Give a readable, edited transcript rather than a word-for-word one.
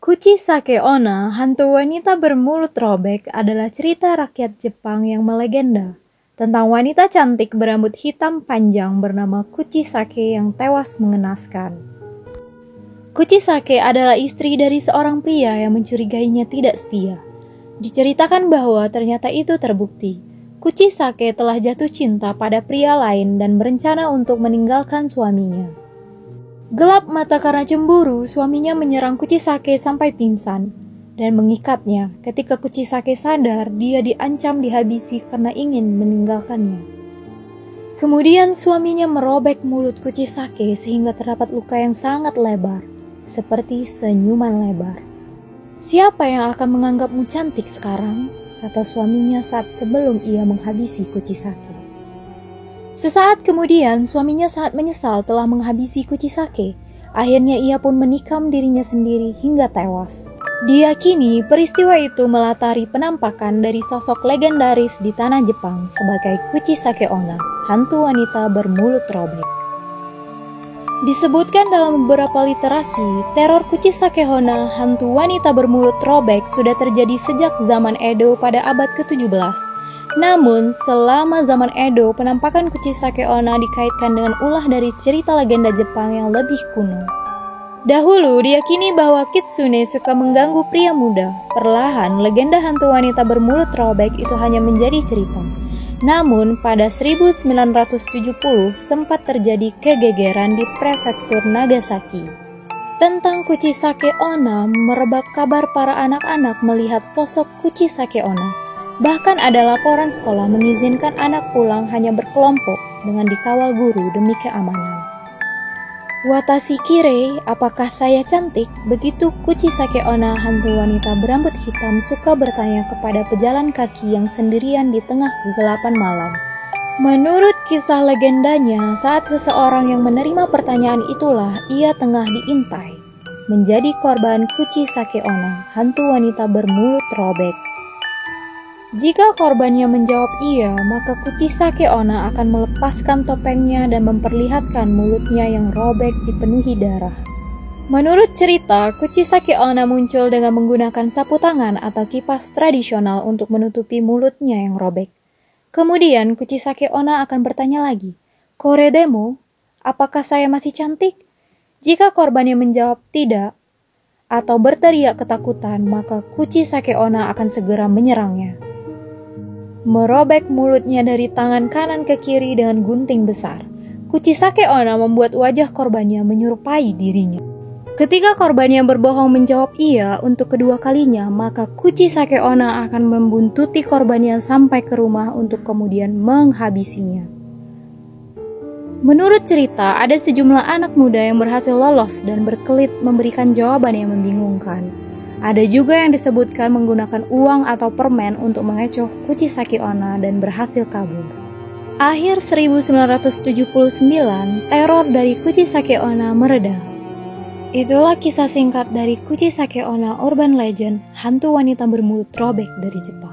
Kuchisake Onna, hantu wanita bermulut robek, adalah cerita rakyat Jepang yang melegenda tentang wanita cantik berambut hitam panjang bernama Kuchisake yang tewas mengenaskan. Kuchisake adalah istri dari seorang pria yang mencurigainya tidak setia. Diceritakan bahwa ternyata itu terbukti. Kuchisake telah jatuh cinta pada pria lain dan berencana untuk meninggalkan suaminya. Gelap mata karena cemburu, suaminya menyerang Kuchisake sampai pingsan dan mengikatnya. Ketika Kuchisake sadar, dia diancam dihabisi karena ingin meninggalkannya. Kemudian suaminya merobek mulut Kuchisake sehingga terdapat luka yang sangat lebar, seperti senyuman lebar. "Siapa yang akan menganggapmu cantik sekarang?" kata suaminya saat sebelum ia menghabisi Kuchisake. Sesaat kemudian, suaminya sangat menyesal telah menghabisi Kuchisake. Akhirnya ia pun menikam dirinya sendiri hingga tewas. Diyakini peristiwa itu melatari penampakan dari sosok legendaris di tanah Jepang sebagai Kuchisake Onna, hantu wanita bermulut robek. Disebutkan dalam beberapa literasi, teror Kuchisake Onna, hantu wanita bermulut robek, sudah terjadi sejak zaman Edo pada abad ke-17. Namun, selama zaman Edo, penampakan Kuchisake Onna dikaitkan dengan ulah dari cerita legenda Jepang yang lebih kuno. Dahulu, diyakini bahwa kitsune suka mengganggu pria muda. Perlahan, legenda hantu wanita bermulut robek itu hanya menjadi cerita. Namun, pada 1970 sempat terjadi kegegeran di prefektur Nagasaki. Tentang Kuchisake Onna, merebak kabar para anak-anak melihat sosok Kuchisake Onna. Bahkan ada laporan sekolah mengizinkan anak pulang hanya berkelompok dengan dikawal guru demi keamanan. "Watashi kire, apakah saya cantik?" Begitu Kuchisake Onna, hantu wanita berambut hitam, suka bertanya kepada pejalan kaki yang sendirian di tengah kegelapan malam. Menurut kisah legendanya, saat seseorang yang menerima pertanyaan itulah ia tengah diintai, menjadi korban Kuchisake Onna, hantu wanita bermulut robek. Jika korbannya menjawab iya, maka Kuchisake Onna akan melepaskan topengnya dan memperlihatkan mulutnya yang robek dipenuhi darah. Menurut cerita, Kuchisake Onna muncul dengan menggunakan sapu tangan atau kipas tradisional untuk menutupi mulutnya yang robek. Kemudian Kuchisake Onna akan bertanya lagi, "Kore demo, apakah saya masih cantik?" Jika korbannya menjawab tidak atau berteriak ketakutan, maka Kuchisake Onna akan segera menyerangnya. Merobek mulutnya dari tangan kanan ke kiri dengan gunting besar. Kuchisake Onna membuat wajah korbannya menyerupai dirinya. Ketika korbannya berbohong menjawab iya untuk kedua kalinya, maka Kuchisake Onna akan membuntuti korbannya sampai ke rumah untuk kemudian menghabisinya. Menurut cerita, ada sejumlah anak muda yang berhasil lolos dan berkelit memberikan jawaban yang membingungkan. Ada juga yang disebutkan menggunakan uang atau permen untuk mengecoh Kuchisake Onna dan berhasil kabur. Akhir 1979, teror dari Kuchisake Onna mereda. Itulah kisah singkat dari Kuchisake Onna Urban Legend, hantu wanita bermulut robek dari Jepang.